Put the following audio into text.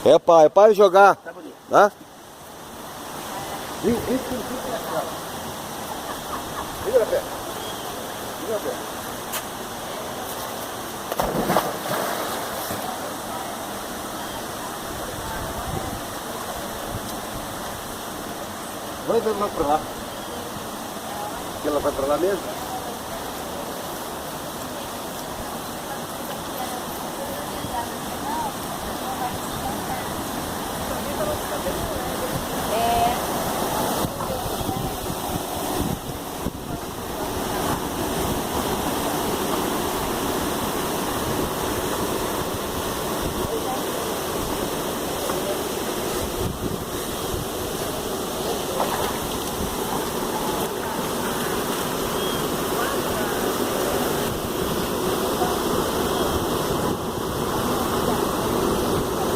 É para jogar. Tá bonito. Tá? Vem na pé. Vem na pé. Vai lá pra lá. Ela vai pra lá mesmo?